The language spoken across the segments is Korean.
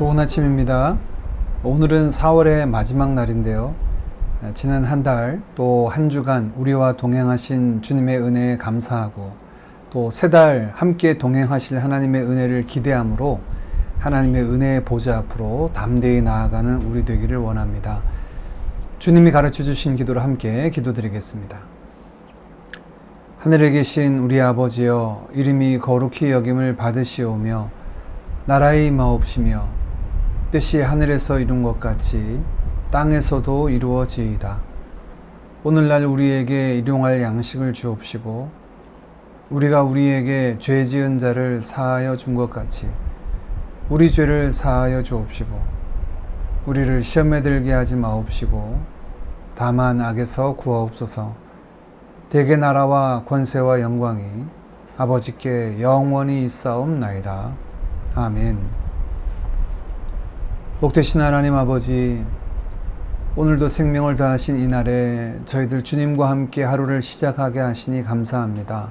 좋은 아침입니다. 오늘은 4월의 마지막 날인데요. 지난 한 달 또 한 주간 우리와 동행하신 주님의 은혜에 감사하고 또 세 달 함께 동행하실 하나님의 은혜를 기대함으로 하나님의 은혜의 보좌 앞으로 담대히 나아가는 우리 되기를 원합니다. 주님이 가르쳐 주신 기도로 함께 기도드리겠습니다. 하늘에 계신 우리 아버지여, 이름이 거룩히 여김을 받으시오며 나라의 임하옵시며 뜻이 하늘에서 이룬 것 같이 땅에서도 이루어지이다. 오늘날 우리에게 일용할 양식을 주옵시고 우리가 우리에게 죄 지은 자를 사하여 준 것 같이 우리 죄를 사하여 주옵시고 우리를 시험에 들게 하지 마옵시고 다만 악에서 구하옵소서. 대개 나라와 권세와 영광이 아버지께 영원히 있사옵나이다. 아멘. 복되신 하나님 아버지, 오늘도 생명을 다하신 이날에 저희들 주님과 함께 하루를 시작하게 하시니 감사합니다.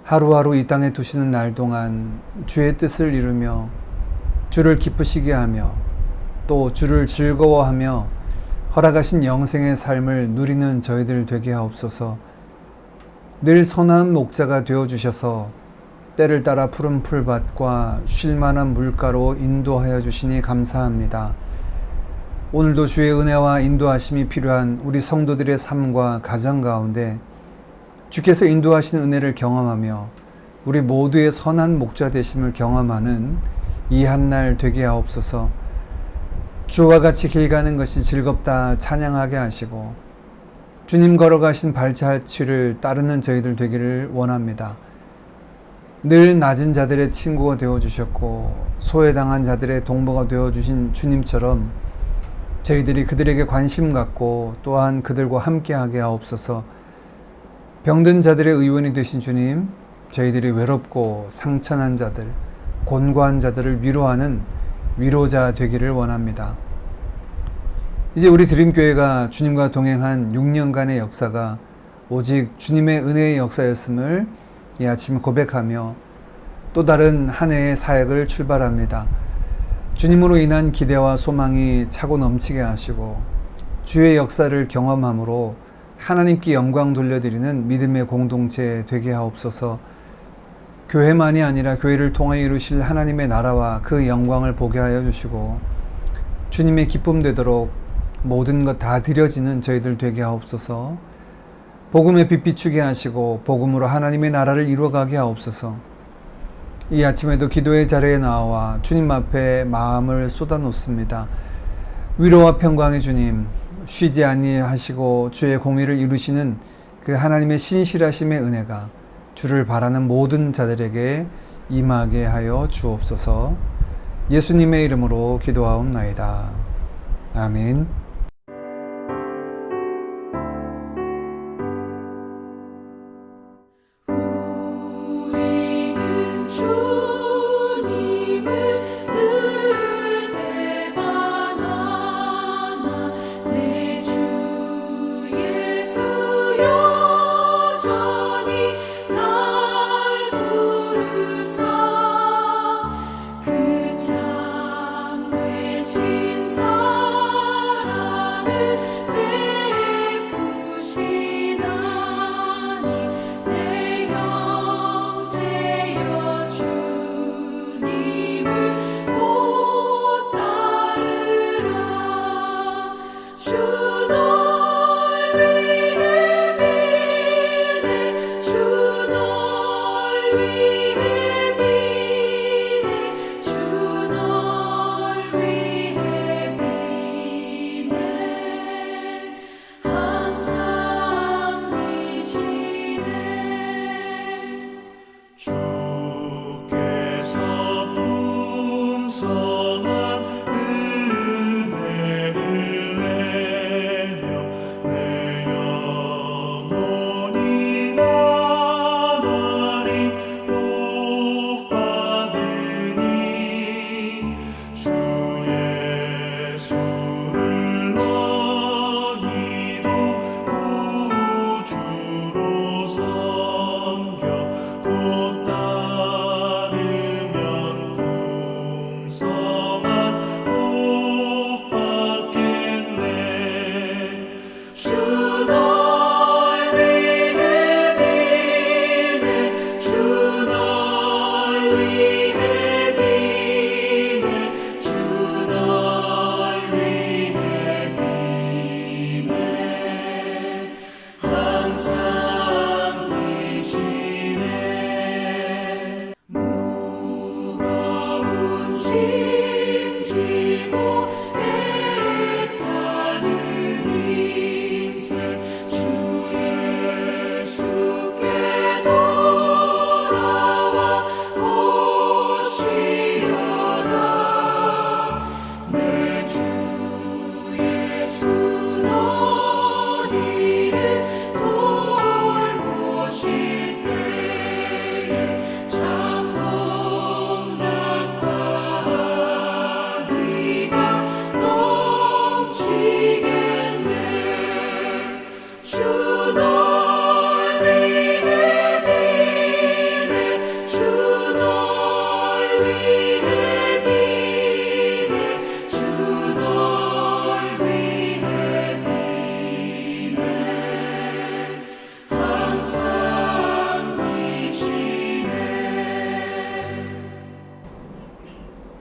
하루하루 이 땅에 두시는 날 동안 주의 뜻을 이루며 주를 기쁘시게 하며 또 주를 즐거워하며 허락하신 영생의 삶을 누리는 저희들 되게 하옵소서. 늘 선한 목자가 되어주셔서 때를 따라 푸른 풀밭과 쉴만한 물가로 인도하여 주시니 감사합니다. 오늘도 주의 은혜와 인도하심이 필요한 우리 성도들의 삶과 가정 가운데 주께서 인도하시는 은혜를 경험하며 우리 모두의 선한 목자 되심을 경험하는 이 한날 되게 하옵소서. 주와 같이 길 가는 것이 즐겁다 찬양하게 하시고 주님 걸어가신 발자취를 따르는 저희들 되기를 원합니다. 늘 낮은 자들의 친구가 되어주셨고 소외당한 자들의 동무가 되어주신 주님처럼 저희들이 그들에게 관심 갖고 또한 그들과 함께하게 하옵소서. 병든 자들의 의원이 되신 주님, 저희들이 외롭고 상처난 자들, 곤고한 자들을 위로하는 위로자 되기를 원합니다. 이제 우리 드림교회가 주님과 동행한 6년간의 역사가 오직 주님의 은혜의 역사였음을 이 아침 고백하며 또 다른 한 해의 사역을 출발합니다. 주님으로 인한 기대와 소망이 차고 넘치게 하시고 주의 역사를 경험함으로 하나님께 영광 돌려드리는 믿음의 공동체 되게 하옵소서. 교회만이 아니라 교회를 통하여 이루실 하나님의 나라와 그 영광을 보게 하여 주시고 주님의 기쁨 되도록 모든 것 다 드려지는 저희들 되게 하옵소서. 복음의 빛 비추게 하시고 복음으로 하나님의 나라를 이루어가게 하옵소서. 이 아침에도 기도의 자리에 나와 주님 앞에 마음을 쏟아놓습니다. 위로와 평강의 주님, 쉬지 아니하시고 주의 공의를 이루시는 그 하나님의 신실하심의 은혜가 주를 바라는 모든 자들에게 임하게 하여 주옵소서. 예수님의 이름으로 기도하옵나이다. 아멘. 그 참 되신 사랑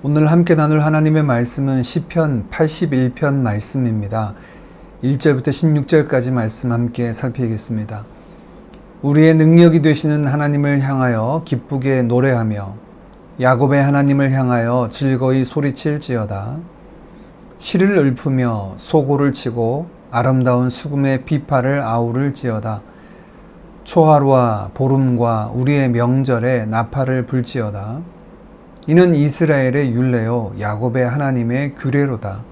오늘 함께 나눌 하나님의 말씀은 시편 81편 말씀입니다. 1절부터 16절까지 말씀 함께 살피겠습니다. 우리의 능력이 되시는 하나님을 향하여 기쁘게 노래하며 야곱의 하나님을 향하여 즐거이 소리칠지어다. 시를 읊으며 소고를 치고 아름다운 수금의 비파를 아우를지어다. 초하루와 보름과 우리의 명절에 나팔을 불지어다. 이는 이스라엘의 율례요 야곱의 하나님의 규례로다.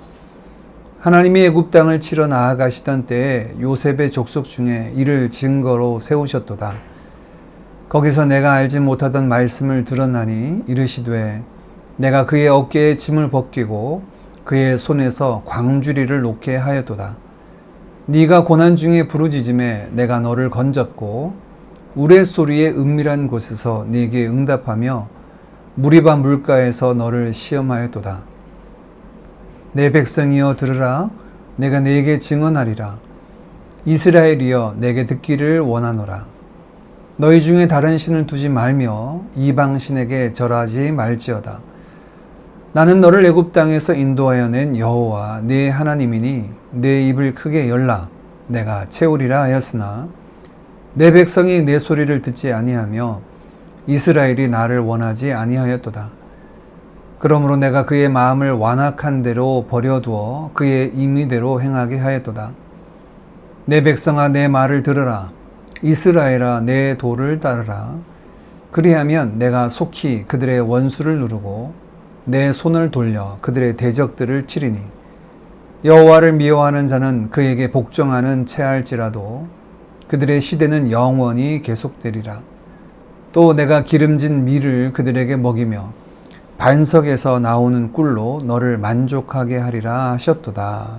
하나님이 애굽 땅을 치러 나아가시던 때에 요셉의 족속 중에 이를 증거로 세우셨도다. 거기서 내가 알지 못하던 말씀을 들었나니 이르시되 내가 그의 어깨에 짐을 벗기고 그의 손에서 광주리를 놓게 하였도다. 네가 고난 중에 부르짖음에 내가 너를 건졌고 우레소리의 은밀한 곳에서 네게 응답하며 무리바 물가에서 너를 시험하였도다. 내 백성이여 들으라. 내가 네게 증언하리라. 이스라엘이여 내게 듣기를 원하노라. 너희 중에 다른 신을 두지 말며 이방 신에게 절하지 말지어다. 나는 너를 애굽 땅에서 인도하여 낸 여호와 네 하나님이니 내 입을 크게 열라 내가 채우리라 하였으나 내 백성이 내 소리를 듣지 아니하며 이스라엘이 나를 원하지 아니하였도다. 그러므로 내가 그의 마음을 완악한 대로 버려두어 그의 임의대로 행하게 하였도다. 내 백성아 내 말을 들으라. 이스라엘아 내 도를 따르라. 그리하면 내가 속히 그들의 원수를 누르고 내 손을 돌려 그들의 대적들을 치리니 여호와를 미워하는 자는 그에게 복종하는 채할지라도 그들의 시대는 영원히 계속되리라. 또 내가 기름진 밀을 그들에게 먹이며 반석에서 나오는 꿀로 너를 만족하게 하리라 하셨도다.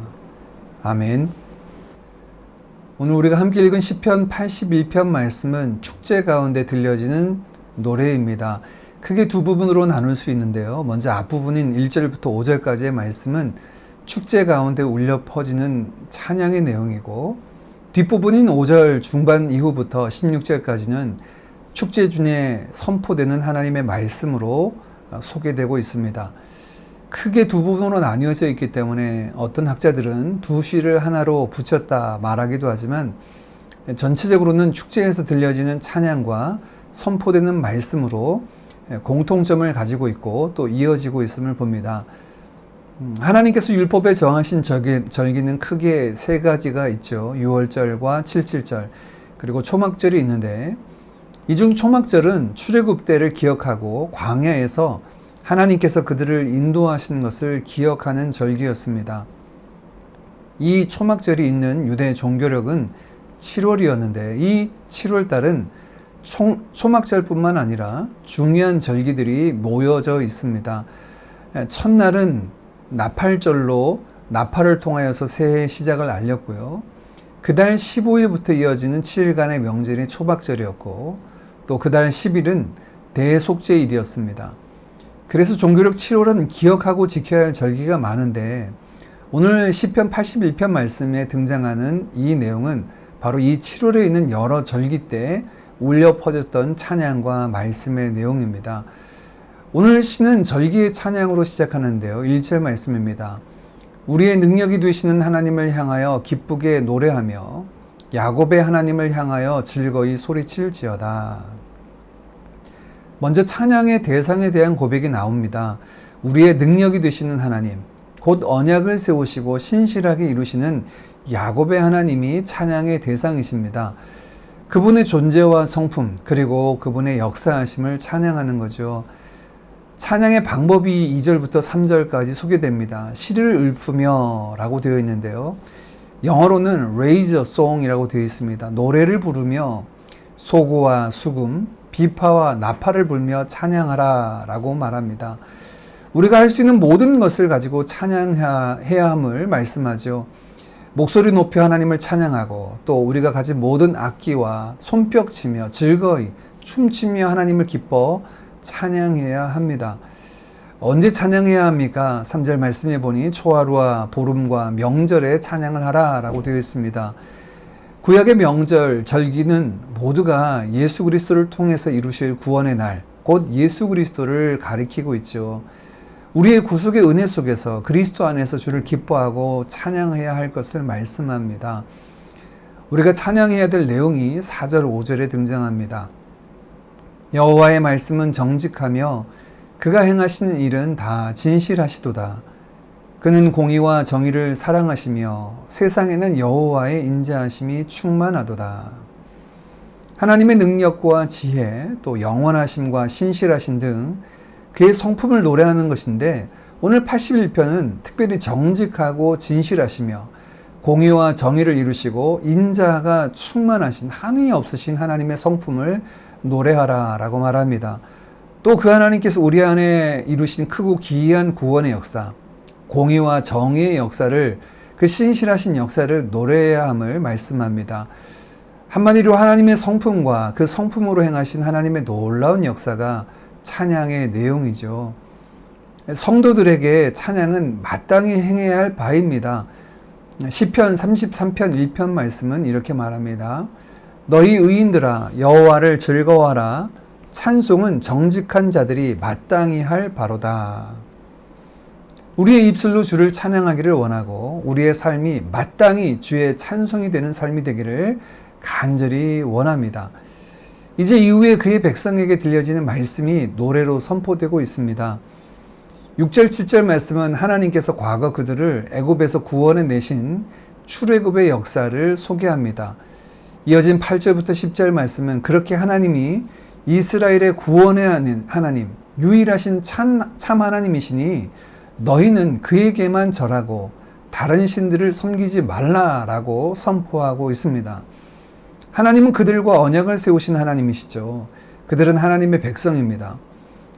아멘. 오늘 우리가 함께 읽은 시편 81편 말씀은 축제 가운데 들려지는 노래입니다. 크게 두 부분으로 나눌 수 있는데요. 먼저 앞부분인 1절부터 5절까지의 말씀은 축제 가운데 울려 퍼지는 찬양의 내용이고 뒷부분인 5절 중반 이후부터 16절까지는 축제 중에 선포되는 하나님의 말씀으로 소개되고 있습니다. 크게 두 부분으로 나뉘어져 있기 때문에 어떤 학자들은 두 시를 하나로 붙였다 말하기도 하지만 전체적으로는 축제에서 들려지는 찬양과 선포되는 말씀으로 공통점을 가지고 있고 또 이어지고 있음을 봅니다. 하나님께서 율법에 정하신 절기는 크게 세 가지가 있죠. 6월절과 7.7절 그리고 초막절이 있는데 이 중 초막절은 출애굽 때를 기억하고 광야에서 하나님께서 그들을 인도하신 것을 기억하는 절기였습니다. 이 초막절이 있는 유대 종교력은 7월이었는데 이 7월달은 초막절뿐만 아니라 중요한 절기들이 모여져 있습니다. 첫날은 나팔절로 나팔을 통하여서 새해의 시작을 알렸고요. 그달 15일부터 이어지는 7일간의 명절이 초박절이었고 또 그달 10일은 대속죄일이었습니다. 그래서 종교력 7월은 기억하고 지켜야 할 절기가 많은데 오늘 시편 81편 말씀에 등장하는 이 내용은 바로 이 7월에 있는 여러 절기 때 울려 퍼졌던 찬양과 말씀의 내용입니다. 오늘 시는 절기의 찬양으로 시작하는데요. 1절 말씀입니다. 우리의 능력이 되시는 하나님을 향하여 기쁘게 노래하며 야곱의 하나님을 향하여 즐거이 소리칠지어다. 먼저 찬양의 대상에 대한 고백이 나옵니다. 우리의 능력이 되시는 하나님, 곧 언약을 세우시고 신실하게 이루시는 야곱의 하나님이 찬양의 대상이십니다. 그분의 존재와 성품 그리고 그분의 역사하심을 찬양하는 거죠. 찬양의 방법이 2절부터 3절까지 소개됩니다. 시를 읊으며 라고 되어 있는데요. 영어로는 raise a song 이라고 되어 있습니다. 노래를 부르며 소고와 수금, 비파와 나팔을 불며 찬양하라 라고 말합니다. 우리가 할 수 있는 모든 것을 가지고 찬양해야 함을 말씀하죠. 목소리 높여 하나님을 찬양하고 또 우리가 가진 모든 악기와 손뼉치며 즐거이 춤추며 하나님을 기뻐 찬양해야 합니다. 언제 찬양해야 합니까? 3절 말씀해 보니 초하루와 보름과 명절에 찬양을 하라 라고 되어 있습니다. 구약의 명절, 절기는 모두가 예수 그리스도를 통해서 이루실 구원의 날, 곧 예수 그리스도를 가리키고 있죠. 우리의 구속의 은혜 속에서 그리스도 안에서 주를 기뻐하고 찬양해야 할 것을 말씀합니다. 우리가 찬양해야 될 내용이 4절, 5절에 등장합니다. 여호와의 말씀은 정직하며 그가 행하시는 일은 다 진실하시도다. 그는 공의와 정의를 사랑하시며 세상에는 여호와의 인자하심이 충만하도다. 하나님의 능력과 지혜, 또 영원하심과 신실하심 등 그의 성품을 노래하는 것인데, 오늘 81편은 특별히 정직하고 진실하시며 공의와 정의를 이루시고 인자가 충만하신, 한이 없으신 하나님의 성품을 노래하라 라고 말합니다. 또 그 하나님께서 우리 안에 이루신 크고 기이한 구원의 역사, 공의와 정의의 역사를, 그 신실하신 역사를 노래해야 함을 말씀합니다. 한마디로 하나님의 성품과 그 성품으로 행하신 하나님의 놀라운 역사가 찬양의 내용이죠. 성도들에게 찬양은 마땅히 행해야 할 바입니다. 시편 33편 1편 말씀은 이렇게 말합니다. 너희 의인들아 여호와를 즐거워하라. 찬송은 정직한 자들이 마땅히 할 바로다. 우리의 입술로 주를 찬양하기를 원하고 우리의 삶이 마땅히 주의 찬송이 되는 삶이 되기를 간절히 원합니다. 이제 이후에 그의 백성에게 들려지는 말씀이 노래로 선포되고 있습니다. 6절 7절 말씀은 하나님께서 과거 그들을 애굽에서 구원해 내신 출애굽의 역사를 소개합니다. 이어진 8절부터 10절 말씀은 그렇게 하나님이 이스라엘의 구원해 하나님, 유일하신 참 하나님이시니 너희는 그에게만 절하고 다른 신들을 섬기지 말라라고 선포하고 있습니다. 하나님은 그들과 언약을 세우신 하나님이시죠. 그들은 하나님의 백성입니다.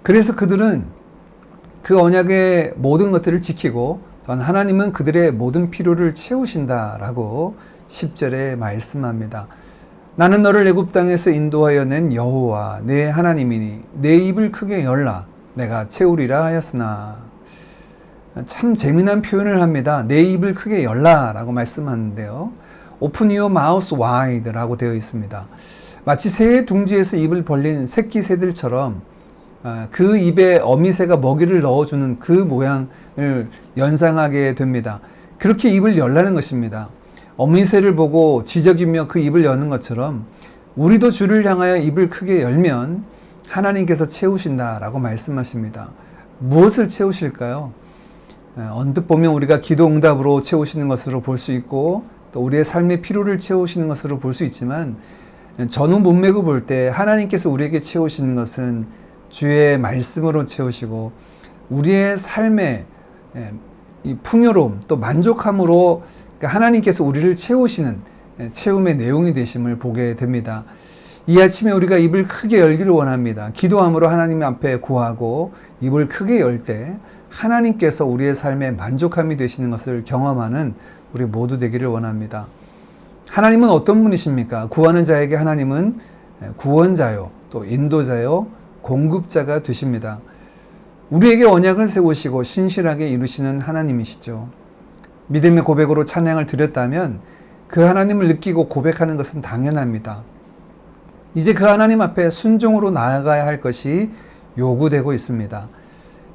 그래서 그들은 그 언약의 모든 것들을 지키고 또한 하나님은 그들의 모든 필요를 채우신다라고 10절에 말씀합니다. 나는 너를 애굽 땅에서 인도하여 낸 여호와 내 하나님이니 내 입을 크게 열라 내가 채우리라 하였으나. 참 재미난 표현을 합니다. 내 입을 크게 열라라고 말씀하는데요. Open your mouth wide 라고 되어 있습니다. 마치 새의 둥지에서 입을 벌린 새끼 새들처럼 그 입에 어미새가 먹이를 넣어주는 그 모양을 연상하게 됩니다. 그렇게 입을 열라는 것입니다. 어미새를 보고 지저귀며 그 입을 여는 것처럼 우리도 주를 향하여 입을 크게 열면 하나님께서 채우신다라고 말씀하십니다. 무엇을 채우실까요? 언뜻 보면 우리가 기도 응답으로 채우시는 것으로 볼 수 있고 또 우리의 삶의 필요를 채우시는 것으로 볼 수 있지만 전후 문맥을 볼 때 하나님께서 우리에게 채우시는 것은 주의 말씀으로 채우시고 우리의 삶의 이 풍요로움 또 만족함으로 하나님께서 우리를 채우시는 채움의 내용이 되심을 보게 됩니다. 이 아침에 우리가 입을 크게 열기를 원합니다. 기도함으로 하나님 앞에 구하고 입을 크게 열 때 하나님께서 우리의 삶에 만족함이 되시는 것을 경험하는 우리 모두 되기를 원합니다. 하나님은 어떤 분이십니까? 구하는 자에게 하나님은 구원자요, 또 인도자요, 공급자가 되십니다. 우리에게 언약을 세우시고 신실하게 이루시는 하나님이시죠. 믿음의 고백으로 찬양을 드렸다면 그 하나님을 느끼고 고백하는 것은 당연합니다. 이제 그 하나님 앞에 순종으로 나아가야 할 것이 요구되고 있습니다.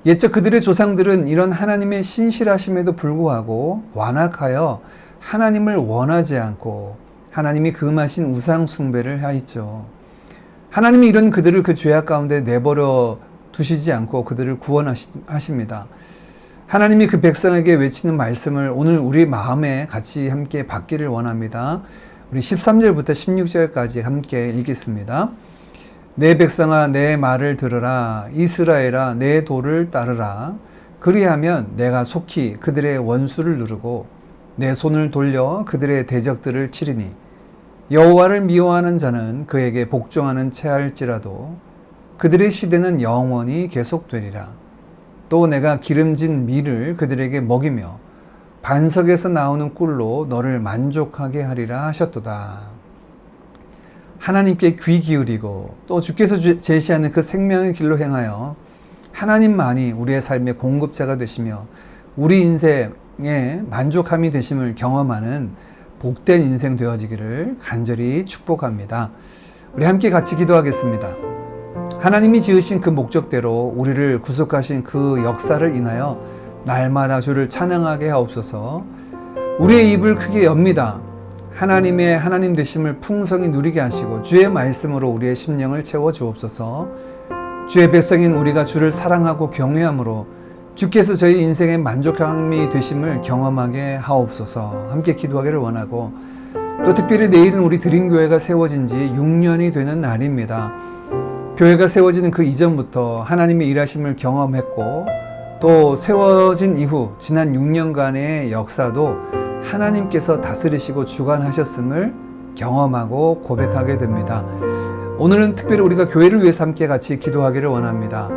옛적 그들의 조상들은 이런 하나님의 신실하심에도 불구하고 완악하여 하나님을 원하지 않고 하나님이 금하신 우상 숭배를 하였죠. 하나님이 이런 그들을 그 죄악 가운데 내버려 두시지 않고 그들을 구원하십니다. 하나님이 그 백성에게 외치는 말씀을 오늘 우리 마음에 같이 함께 받기를 원합니다. 우리 13절부터 16절까지 함께 읽겠습니다. 내 백성아 내 말을 들으라. 이스라엘아 내 도를 따르라. 그리하면 내가 속히 그들의 원수를 누르고 내 손을 돌려 그들의 대적들을 치리니 여호와를 미워하는 자는 그에게 복종하는 채할지라도 그들의 시대는 영원히 계속되리라. 또 내가 기름진 밀을 그들에게 먹이며 반석에서 나오는 꿀로 너를 만족하게 하리라 하셨도다. 하나님께 귀 기울이고 또 주께서 제시하는 그 생명의 길로 행하여 하나님만이 우리의 삶의 공급자가 되시며 우리 인생의 만족함이 되심을 경험하는 복된 인생 되어지기를 간절히 축복합니다. 우리 함께 같이 기도하겠습니다. 하나님이 지으신 그 목적대로 우리를 구속하신 그 역사를 인하여 날마다 주를 찬양하게 하옵소서. 우리의 입을 크게 엽니다. 하나님의 하나님 되심을 풍성히 누리게 하시고 주의 말씀으로 우리의 심령을 채워 주옵소서. 주의 백성인 우리가 주를 사랑하고 경외함으로 주께서 저희 인생의 만족함이 되심을 경험하게 하옵소서. 함께 기도하기를 원하고, 또 특별히 내일은 우리 드림교회가 세워진 지 6년이 되는 날입니다. 교회가 세워지는 그 이전부터 하나님의 일하심을 경험했고, 또 세워진 이후 지난 6년간의 역사도 하나님께서 다스리시고 주관하셨음을 경험하고 고백하게 됩니다. 오늘은 특별히 우리가 교회를 위해서 함께 같이 기도하기를 원합니다.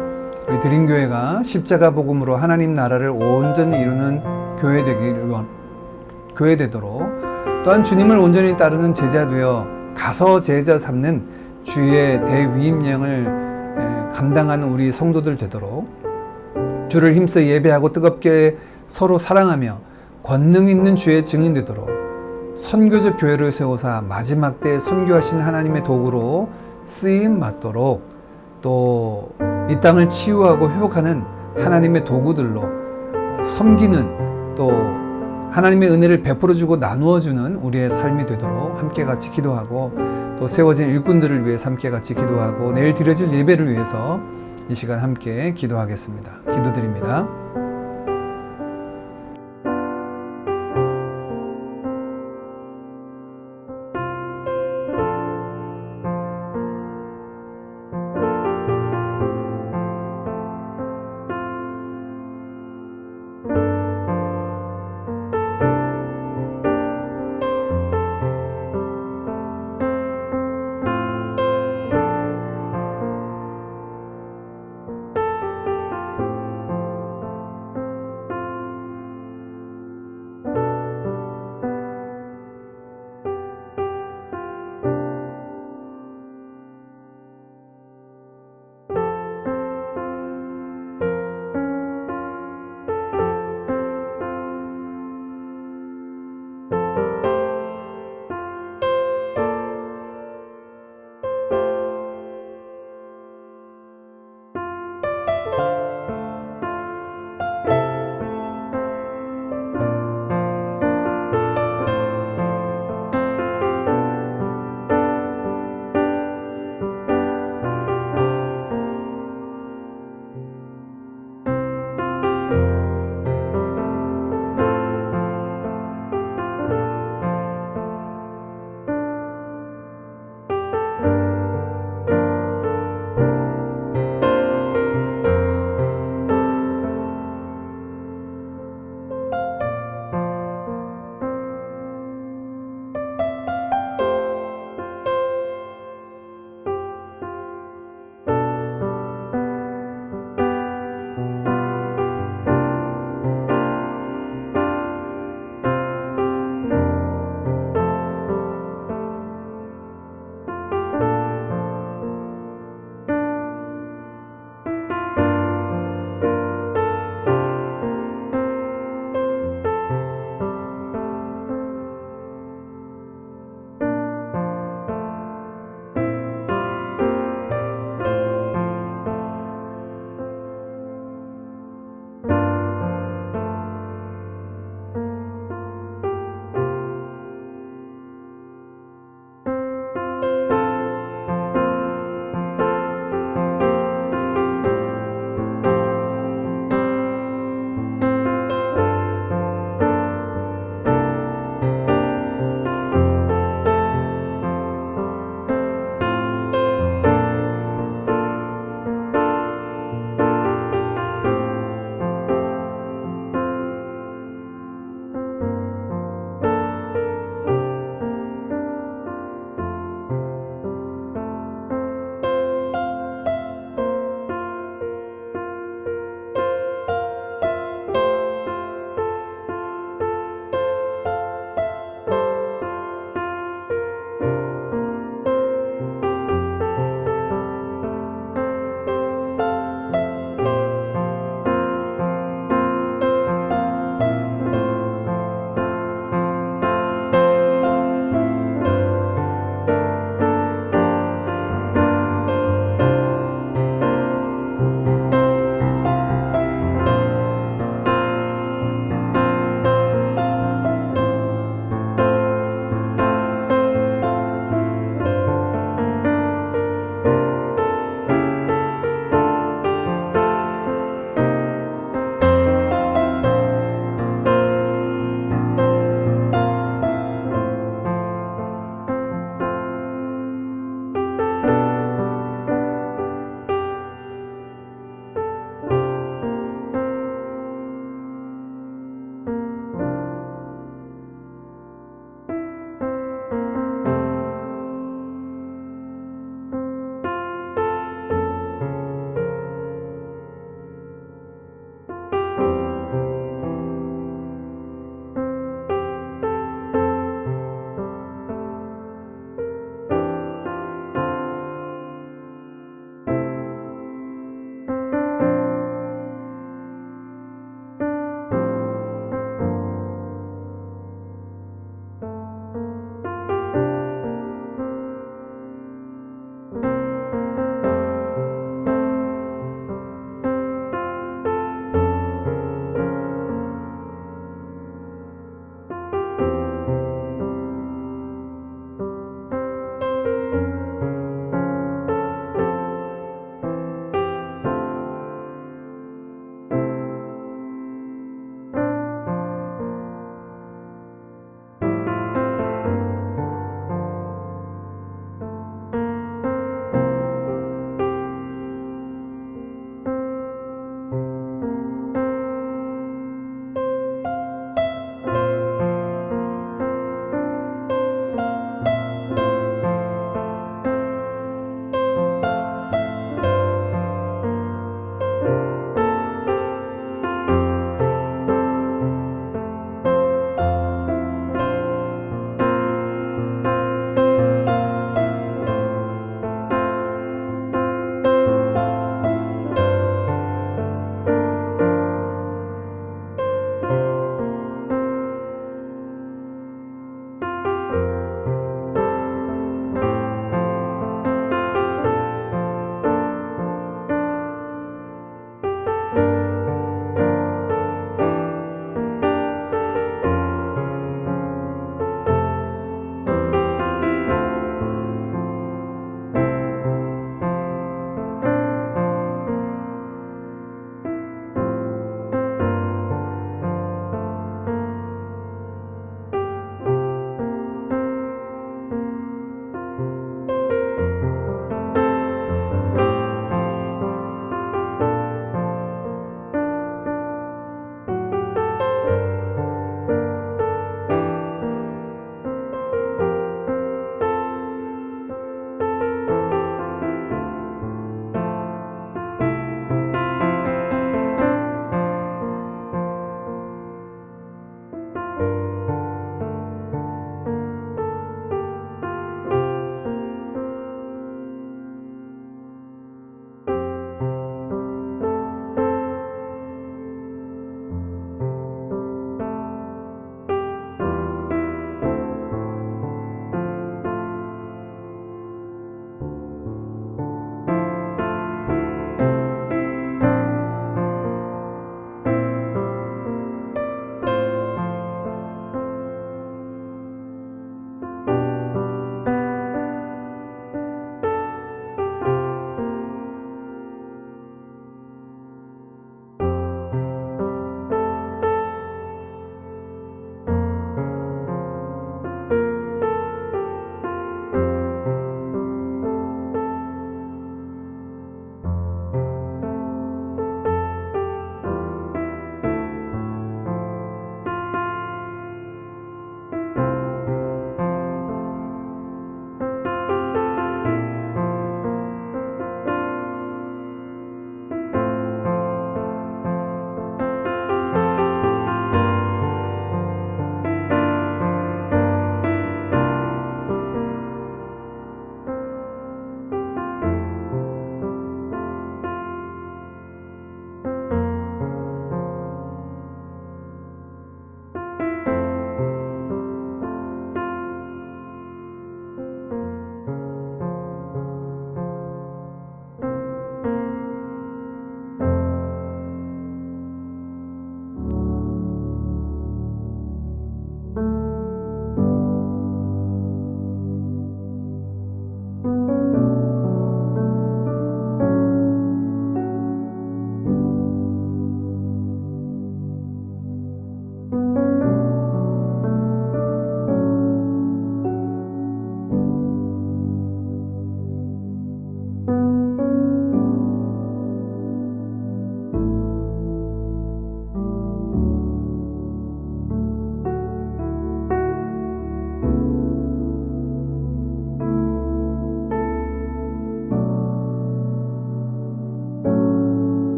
우리 드림교회가 십자가 복음으로 하나님 나라를 온전히 이루는 교회 되도록, 또한 주님을 온전히 따르는 제자 되어 가서 제자 삼는 주의 대위임령을 감당하는 우리 성도들 되도록, 주를 힘써 예배하고 뜨겁게 서로 사랑하며 권능 있는 주의 증인 되도록, 선교적 교회를 세우사 마지막 때에 선교하신 하나님의 도구로 쓰임 받도록, 또 이 땅을 치유하고 회복하는 하나님의 도구들로 섬기는, 또 하나님의 은혜를 베풀어주고 나누어주는 우리의 삶이 되도록 함께 같이 기도하고, 또 세워진 일꾼들을 위해서 함께 같이 기도하고, 내일 드려질 예배를 위해서 이 시간 함께 기도하겠습니다. 기도드립니다.